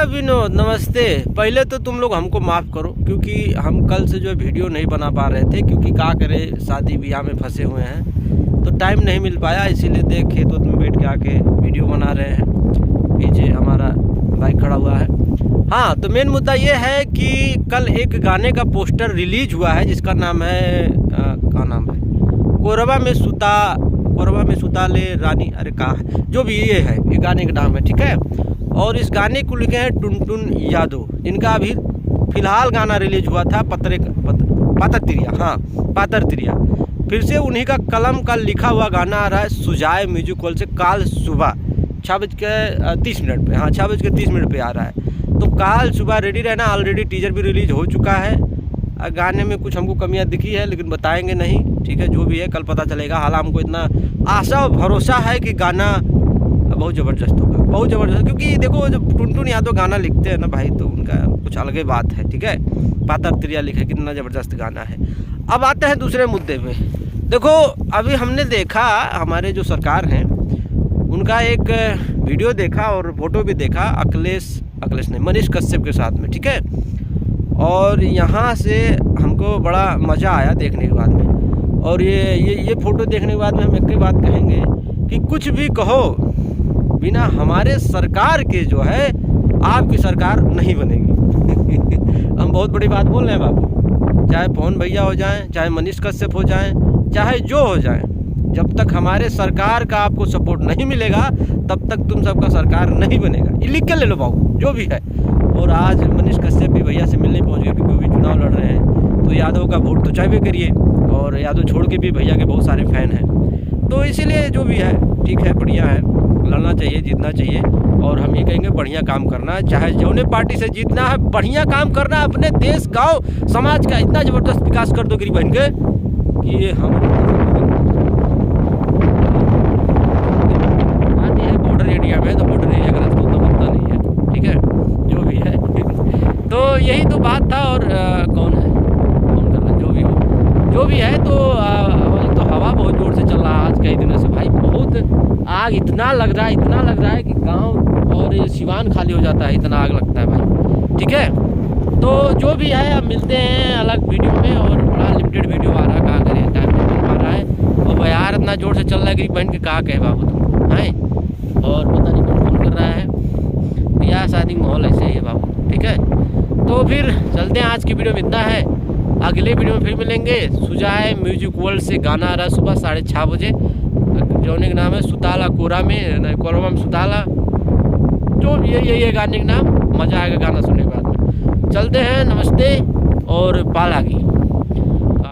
विनोद नमस्ते। पहले तो तुम लोग हमको माफ़ करो क्योंकि हम कल से जो है वीडियो नहीं बना पा रहे थे, क्योंकि क्या करें शादी ब्याह में फंसे हुए हैं तो टाइम नहीं मिल पाया। इसीलिए देख खेत में बैठ के आके वीडियो बना रहे हैं। पीछे हमारा बाइक खड़ा हुआ है। हाँ, तो मेन मुद्दा ये है कि कल एक गाने का पोस्टर रिलीज हुआ है जिसका नाम है क्या नाम है, कोरबा में सुता ले रानी, अरे कहाँ है, जो भी ये है, ये गाने का नाम है, ठीक है। और इस गाने को लिखे हैं टुनटुन यादव, जिनका अभी फिलहाल गाना रिलीज हुआ था पातर तिरिया। फिर से उन्हीं का कलम का लिखा हुआ गाना आ रहा है सुजाए म्यूजिक वर्ल्ड से काल सुबह 6:30 पे। हाँ, 6:30 पे आ रहा है। तो काल सुबह रेडी रहना। ऑलरेडी टीजर भी रिलीज हो चुका है। गाने में कुछ हमको कमियां दिखी है लेकिन बताएंगे नहीं, ठीक है। जो भी है कल पता चलेगा। हालांकि हमको इतना आशा और भरोसा है कि गाना बहुत ज़बरदस्त होगा, बहुत ज़बरदस्त। क्योंकि देखो, जब टुनटुन यादव गाना लिखते हैं ना भाई, तो उनका कुछ अलग ही बात है, ठीक है। पातर तिरिया लिखे, कितना ज़बरदस्त गाना है। अब आते हैं दूसरे मुद्दे में। देखो, अभी हमने देखा, हमारे जो सरकार हैं उनका एक वीडियो देखा और फोटो भी देखा अखिलेश नहीं, मनीष कश्यप के साथ में, ठीक है। और यहाँ से हमको बड़ा मज़ा आया देखने के बाद में। और ये फ़ोटो देखने के बाद में हम एक ही बात कहेंगे कि कुछ भी कहो, बिना हमारे सरकार के जो है आपकी सरकार नहीं बनेगी। हम बहुत बड़ी बात बोल रहे हैं बाबू, चाहे पवन भैया हो जाएं, चाहे मनीष कश्यप हो जाएं, चाहे जो हो जाएं, जब तक हमारे सरकार का आपको सपोर्ट नहीं मिलेगा तब तक तुम सबका सरकार नहीं बनेगा। ये लिख के ले लो बाबू, जो भी है। और आज मनीष कश्यप भी भैया से मिलने पहुंच गए, क्योंकि वो भी चुनाव लड़ रहे हैं। तो यादव का वोट तो चाहे करिए, और यादव छोड़ के भी भैया के बहुत सारे फैन हैं। तो इसीलिए जो भी है ठीक है, बढ़िया है, लड़ना चाहिए, जीतना चाहिए। और हम ये कहेंगे बढ़िया काम करना, चाहे जौने पार्टी से जीतना है, बढ़िया काम करना। अपने देश, गाँव, समाज का इतना ज़बरदस्त विकास कर दो गरीब बहन के कि ये हम बॉर्डर एरिया में, तो बॉर्डर एरिया का रास्ता तो बनता नहीं है, ठीक है। जो भी है तो यही तो बात था। और कौन कर रहा है, जो भी है। तो हवा बहुत जोर से चल रहा है आज कई दिनों से भाई। बहुत आग इतना लग रहा है कि गांव और सिवान खाली हो जाता है, इतना आग लगता है भाई, ठीक है। तो जो भी है, अब मिलते हैं अलग वीडियो में। और बड़ा लिमिटेड वीडियो आ रहा है, कहाँ करें, टाइम नहीं मिल पा रहा है। और यार इतना जोर से चल रहा है कि बहन के कहा कहे बाबू तुम हैं। और पता नहीं कौन फोन कर रहा है, ब्याह शादी माहौल ऐसे ही है बाबू, ठीक है। तो फिर चलते हैं, आज की वीडियो में इतना है। अगले वीडियो में फिर मिलेंगे। सुजाए म्यूजिक वर्ल्ड से गाना आ रहा है सुबह 6:30 बजे, जोने का नाम है सुताला कोरबा में सुताला, जो भी है ये गाने का नाम। मज़ा आएगा गाना सुनने के बाद में। चलते हैं, नमस्ते और बालागी।